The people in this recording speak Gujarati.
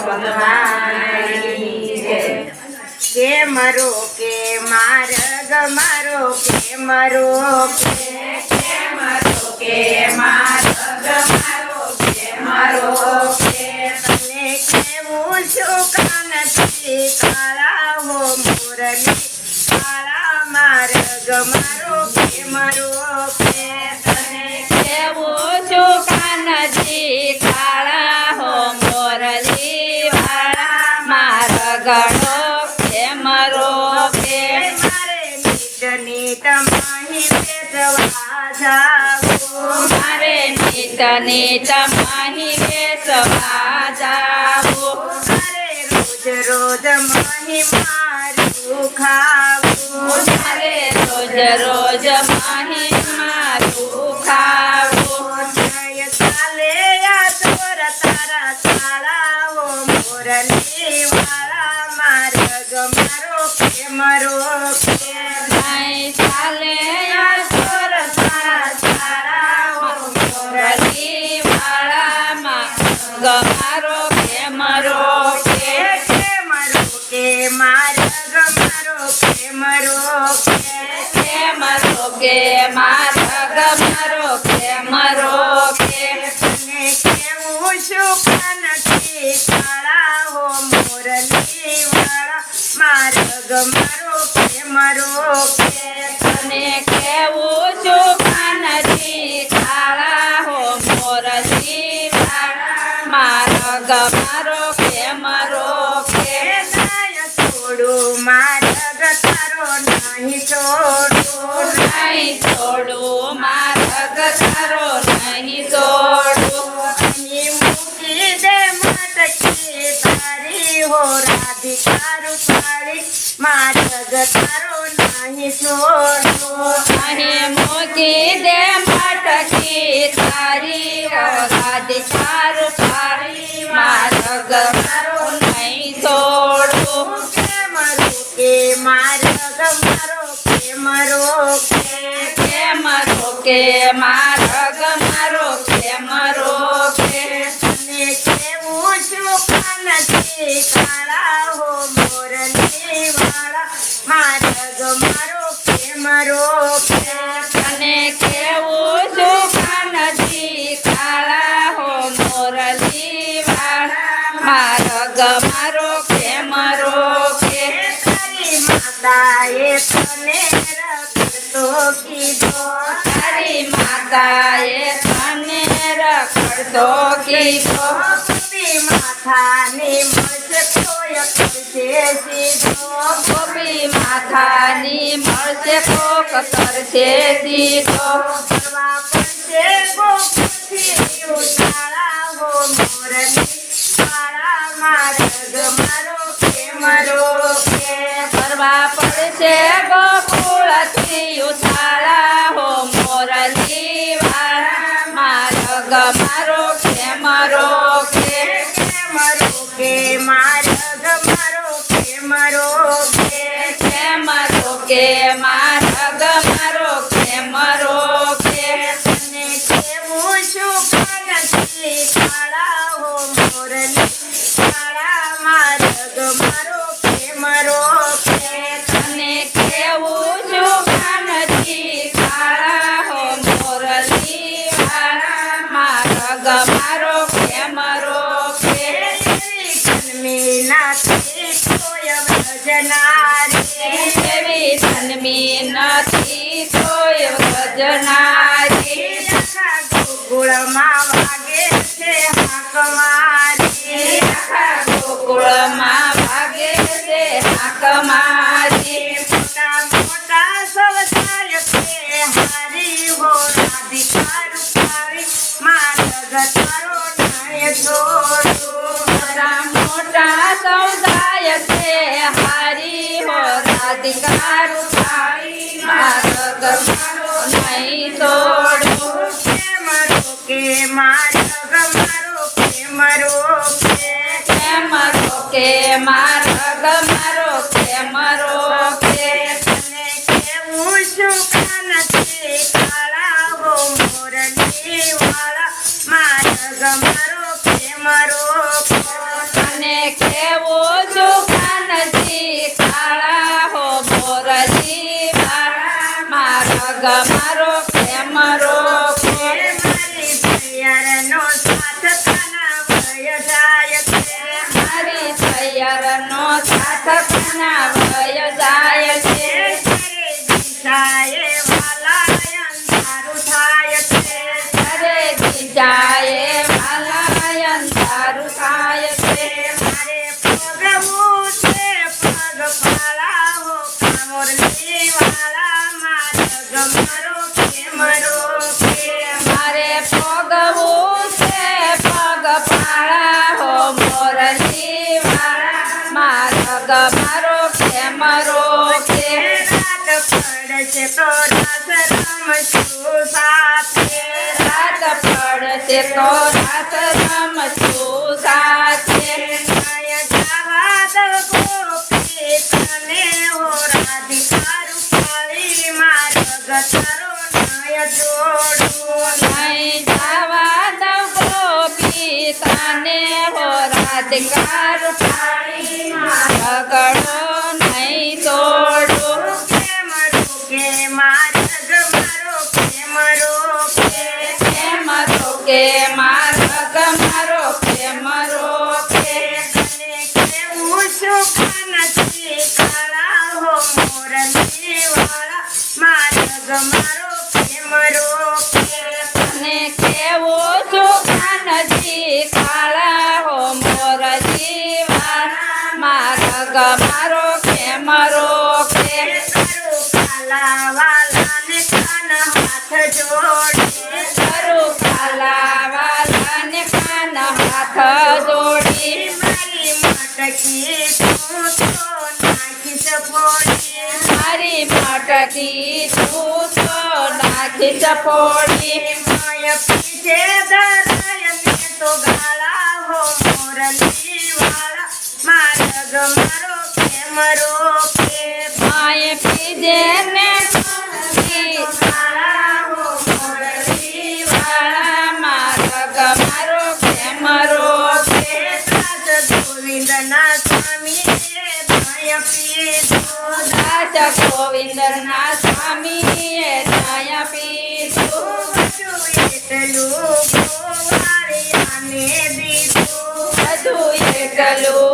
ભગવાનની જય। કે મરો કે માર્ગ મારો કે મરો કે મરો કે માર્ગ મારો કે મરો કે તને કેવું સુખ નથી કાળા હો મોરલી કાળા માર્ગ મારો કે મરો કે તને કેવું સુખ નથી કાળા હો મોરલી વાળા માર્ગનો કે મરો કે મારે નીત નીત માહી બેસવા જાવું મારે નીત નીત માહી બેસવા જાવું મારે રોજ રોજ માહી મારું ખાવું મારે રોજ રોજ માહી મારું ખાવું જય ચાલે આ તોર તારા કાળા હો મોરલી વાળા માર્ગ મારો કે મરો કે નહીં ચાલે આ સોર તારા તારા હો મોરલી વાળા મારો કે મરો કે મરો કે માર્ગ મારો કે મરો કે મરો કે માર્ગ મારો કે મરો કે તને કેવું સુખ નથી કાળા હો મોરલી વાળા માર્ગ મારો કે મરો કે તને કેવું સુખ નથી કાળા હો મોરલી વાળા માર્ગ મારો કે મરો કે નાય છોડું માર્ગ તારો નહીં છોડું નહીં છોડું માર્ગ તારો નહીં છોડું અહીં મૂકી દે મટકી તારી હો રાધિકા રૂપાળી માર્ગ તારો નહીં છોડું અહીં મૂકી દે મટકી તારી રાધિકા રૂપાળી માર્ગ મારો નહીં છોડું કે મરો કે માર્ગ મારો કે મરો કે મરો કે માર્ગ મારો કે મરો કે તને કેવું સુખ નથી કાળા હો મોરલી વાળા માર્ગ મારો કે મરો કે તને કેવું સુખ નથી કાળા હો મોરલી વાળા માર્ગ મારો કે મરો કે તારી માતાએ તને રખડતો કીધો તારી માતાએ તને રખડતો કીધો ગોપી માથાની મળશે કોઈ કરશે સીધો ગોપી માથાની મળશે કોક કરશે સીધો કરવા પડશે ગોપથી ઉતાળા હો મોરલી વાળા માર્ગ મારો કે મરો કે કરવા પડશે ગોકુળથી ઉછાળા હો મોરલી વાળા માર્ગ મારો કે મરો કે મરો કે માર્ગ મારો કે મરો કે મરો કે માર્ગ મારો કે મરો કે તને કેવું સુખ નથી કાળા હો મોરલી વાળા માર્ગ મારો કે મરો કે તને કેવું સુખ નથી કાળા હો મોરલી વાળા માર્ગ મારો કે મરો કે જન્મી નાથી કોઈ ભજનારી એવી જન્મી નથી કોઈ ભજનારી આખા ગોકુળમાં વાગે છે હાક મારી આખા ગોકુળમાં ભાગે છે હાક મારી મોટા મોટા સવસાય છે હારી હો રાધિકા રૂપાળી માર્ગ તારો નાય છોડું મોટા મોટા સૌદાય છે હારી હો રાધિકા રૂપાળી માર્ગ મારો નહીં છોડું કે માર્ગ મારો કે મરો કે મરો કે માર્ગ મારો કે મરો કે તને કેવું સુખ નથી કાળા હો મોરલી વાળા માર્ગ મારો કે મરો તને ના વય જાય છે ઘરે દિશાએ વાલા અંધારું થાય છે ઘરે દિશાએ વાલા અંધારું થાય છે મારે પગવું છે પગપાળા હો કામોરની વાળા માર્ગ મારો કેમરો કે મારે પગવું છે પગપાળા હો મોરલી વાળા માર્ગ મારો કેમરો કે રાત પડશે તો રાત રમશું સાથે રાત પડશે તો રાત રમશું સાથે માયા જવા દો ગોપી તને હો રાધિકા રૂપાળી માર્ગ તારો નય જોડું નહીં જવા દઉં ગોપી તને હો રાધિકા રૂપાળી માર્ગડો નહીં તોડું કેમરો કે માર્ગ મારો કેમરો કે કેમ રોકે માર્ગ મારો કેમ રોકે અને કેવું સુખ નથી કાળા હો મોરલી વાળા માર્ગ મારો કેમરો કે અને કેવો સુખાન જી કાળા હો મોરજી વાળા માર્ગ મારો કેમ રોકે તારું કાલા વાલાને કાન હાથ જોડે કરું કાલાવાલાને કાન હાથ જોડી મારી મટકી તું તો નાખીશ ફોડી મારી મટકી તું તો નાખી ચપોડી માય પીછે ધરાય ને તો ગાળા હો મોરલી વાળા માર્ગ મારો કેમરો કે માએ પીજે ને ગાળા હો મોરલી વાળા માર્ગ મારો કેમ રોકે દાસ ગોવિંદના સ્વામીએ દયા પીધો દાસ ગોવિંદના સ્વામીએ દયા પીધું બધું એટલું ગોવાળિયાને દીધું બધું એકલું